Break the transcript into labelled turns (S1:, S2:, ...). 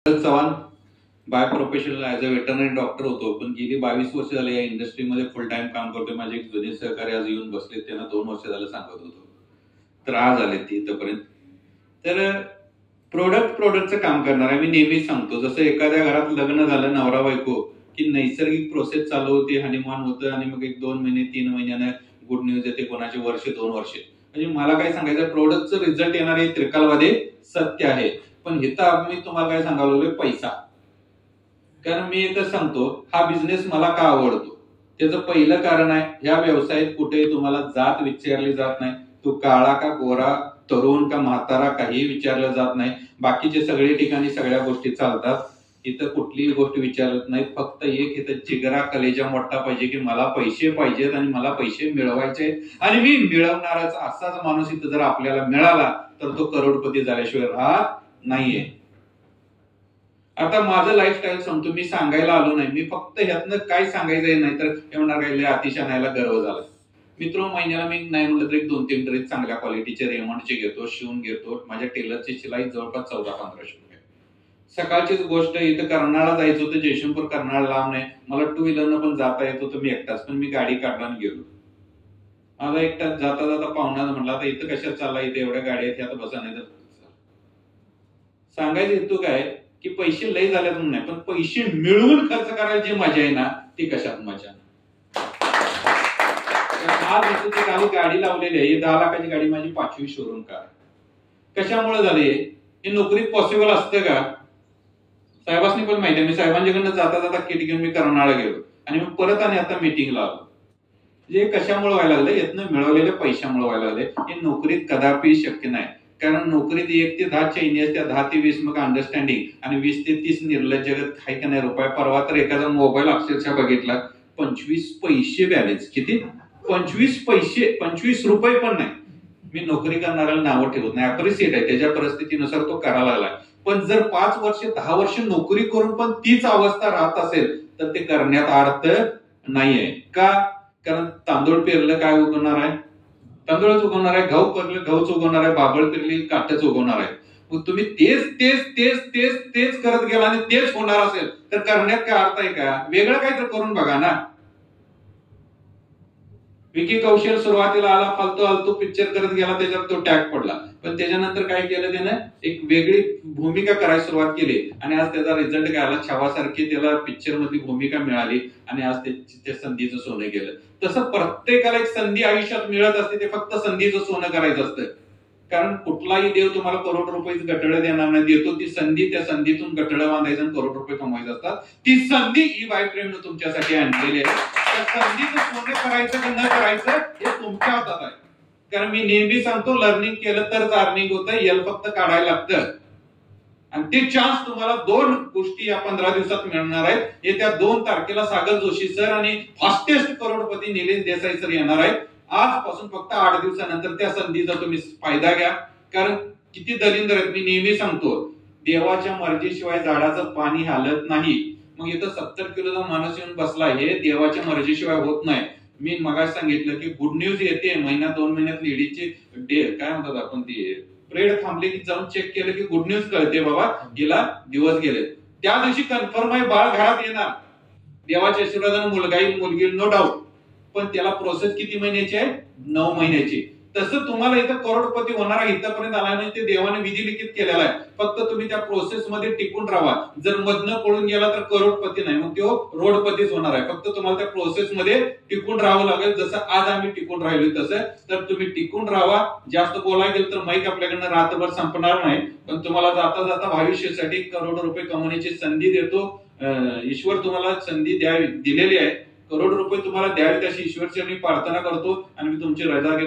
S1: Chavan by professional as a veterinary doctor होतो, पण गेली 22 वर्ष झाले या इंडस्ट्रीमध्ये फुल टाइम काम करतोय. माझे एक जुने सहकारी आज येऊन बसले, त्यांना 2 वर्ष झालं सांगत होतो, तर आज आले ते इथपर्यंत. तर प्रोडक्टचं काम करणार आहे. मी नेहमीच सांगतो, जसं एखाद्या घरात लग्न झालं नवरा बायको की नैसर्गिक प्रोसेस चालू होते, हनीमून होतं आणि मग 1-2 महिने 3 महिन्यानं गुड न्यूज येते, कोणाचे वर्ष 2 वर्ष. म्हणजे मला काय सांगायचं, प्रोडक्टचं रिझल्ट येणार हे त्रिकालवादी सत्य आहे. पण इथं मी तुम्हाला काय सांगायला लागलोय, पैसा. कारण मी एकच सांगतो, हा बिझनेस मला का आवडतो त्याचं पहिलं कारण आहे, ह्या व्यवसायात कुठेही तुम्हाला जात विचारली जात नाही. तू काळा का गोरा, तरुण का म्हातारा, काही विचारलं जात नाही. बाकीचे सगळे ठिकाणी सगळ्या गोष्टी चालतात. इथं कुठलीही गोष्ट विचारत नाही. फक्त एक इथं जिगरा कलेजा मोठा पाहिजे की मला पैसे पाहिजेत आणि मला पैसे मिळवायचे आणि मी मिळवणाराच असाच माणूस इथं जर आपल्याला मिळाला तर तो करोडपती झाल्याशिवाय राहत नाहीये. आता माझं लाईफस्टाईल सांगतो, मी सांगायला आलो नाही, मी फक्त ह्यातनं काय सांगायचंय, नाही तर एवढा काही अतिशयाला गर्व झाला. मित्र, महिन्याला मी नाही म्हटलं तर 2-3 ड्रेस चांगल्या क्वालिटीचे रेमंडचे घेतो, शिवून घेतो. माझ्या टेलरची शिलाई जवळपास 1400-1500 रुपये. सकाळचीच गोष्ट, इथं कर्नाळा जायचं होतं, जयशंपूर कर्नाळा लांब नाही, मला 2 व्हीलरनं पण जाता येत होतं मी एकटाच, पण मी गाडी काढून गेलो. मला एकटाच जाता जाता पाहुणा म्हटला, आता इथं कशात चालला, इथे एवढ्या गाड्या आहेत, आता बसा. नाही तर सांगायचं हेतू काय की पैसे लय झाल्यात म्हणून नाही, पण पैसे मिळवून खर्च करायला जी मजा आहे ना, ती कशात मजा. आज इथे गाडी लावलेली आहे, 10 लाखाची गाडी, माझी 5वी शोरूम कार. कशामुळे झाले हे? नोकरीत पॉसिबल असतं का? साहेबांनी पण माहिती आहे. मी साहेबांच्याकडनं जाता जाता किट घेऊन मी कर्नाळा गेलो आणि मग परत आणि आता मीटिंगला आलो. म्हणजे कशामुळे व्हायला लागलं? यातनं मिळवलेल्या पैशामुळे व्हायला लागले. हे नोकरीत कदापि शक्य नाही. कारण नोकरीत 1 ते 10 चैनी असते, 10 ते 20 मग अंडरस्टँडिंग आणि 20 ते 30 निर्लज्ज जगत. काही का नाही रुपये. परवा तर एखादा मोबाईल अक्षरशः बघितला, 25 पैसे बॅलन्स. किती? 25 पैसे, 25 रुपये पण नाही. मी नोकरी करणाऱ्याला नावं ठेवत नाही, अप्रिशिएट आहे, त्याच्या परिस्थितीनुसार तो करायला लागला. पण जर 5 वर्ष 10 वर्ष नोकरी करून पण तीच अवस्था राहत असेल तर ते करण्यात अर्थ नाहीये. का? कारण तांदूळ पेरलं काय उगवणार आहे? तांदूळच उगवणार आहे. गहू पेरलं गहूच उगवणार आहे. बाबळ पेरली काटच उगवणार आहे. मग तुम्ही तेच तेच तेच तेच तेच करत गेला आणि तेच होणार असेल तर करण्यात काय अर्थ आहे का? वेगळं काहीतरी करून बघा ना. विकी कौशल सुरुवातीला आला, फालतू आलतू पिक्चर करत गेला, त्याच्यात तो टॅग पडला. पण त्याच्यानंतर काय केलं त्यानं? एक वेगळी भूमिका करायला सुरुवात केली आणि आज त्याचा रिझल्ट काय आला? छावासारखी त्याला पिक्चर मधली भूमिका मिळाली आणि आज त्या संधीचं सोनं गेलं. तसं प्रत्येकाला एक संधी आयुष्यात मिळत असते, ते फक्त संधीचं सोनं करायचं असतं. कारण कुठलाही देव तुम्हाला करोड रुपयाचं गठडं देणार नाही. देतो ती संधी, त्या संधीतून गठडं बांधायचं आणि करोड रुपये कमवायचे असतात. ती संधी ही बाय प्रेमनं तुमच्यासाठी आणलेली आहे. त्या संधीचं सोनं करायचं की न करायचं हे तुमच्या हातात आहे. कारण मी नेहमी सांगतो, लर्निंग केलं तरच अर्निंग होतं. यल फक्त काढायला लागतं आणि ते चान्स तुम्हाला 2 गोष्टी या 15 दिवसात मिळणार आहेत. येत्या 2 तारखेला सागर जोशी सर आणि फास्टेस्ट करोडपती निलेश देसाई सर येणार आहेत. आजपासून फक्त 8 दिवसानंतर त्या संधीचा तुम्ही फायदा घ्या. कारण किती दलिंदर आहेत. मी नेहमी सांगतो, देवाच्या मर्जीशिवाय झाडाचं पाणी हालत नाही. मग इथं 70 किलोचा माणूस येऊन बसला, हे देवाच्या मर्जीशिवाय होत नाही. मी मगाशी सांगितलं की गुड न्यूज येते, महिना 2 महिन्यात लेडीची काय म्हणतात आपण, ती प्रेड थांबले की जाऊन चेक केलं की गुड न्यूज कळते, बाबा गेला दिवस गेले. त्या दिवशी कन्फर्म आहे बाळ घरात येणार. देवाच्या आशीर्वादाने मुलगा येईल, मुलगी येईल, नो डाऊट. पण त्याला प्रोसेस किती महिन्याची आहे? 9 महिन्याची. तसं तुम्हाला इथं करोडपती होणार आहे. इथपर्यंत आला नाही, ते देवाने विधी लिखित केलेला आहे. फक्त तुम्ही त्या प्रोसेस मध्ये टिकून राहा. जर मधनं पळून गेला तर करोडपती नाही, मग तो रोडपतीच होणार आहे. फक्त तुम्हाला त्या प्रोसेस मध्ये टिकून राहावं लागेल. जसं आज आम्ही टिकून राहिलो तसं. तर तुम्ही टिकून राहा. जास्त बोलायला गेलं तर माईक आपल्याकडनं रात्रभर संपणार नाही. पण तुम्हाला जाता जाता भविष्यासाठी करोड रुपये कमवण्याची संधी देतो. ईश्वर तुम्हाला संधी दिलेली आहे. करोड रुपये तुम्हाला द्यावी अशी ईश्वरची मी प्रार्थना करतो आणि मी तुमची रजा घेतो.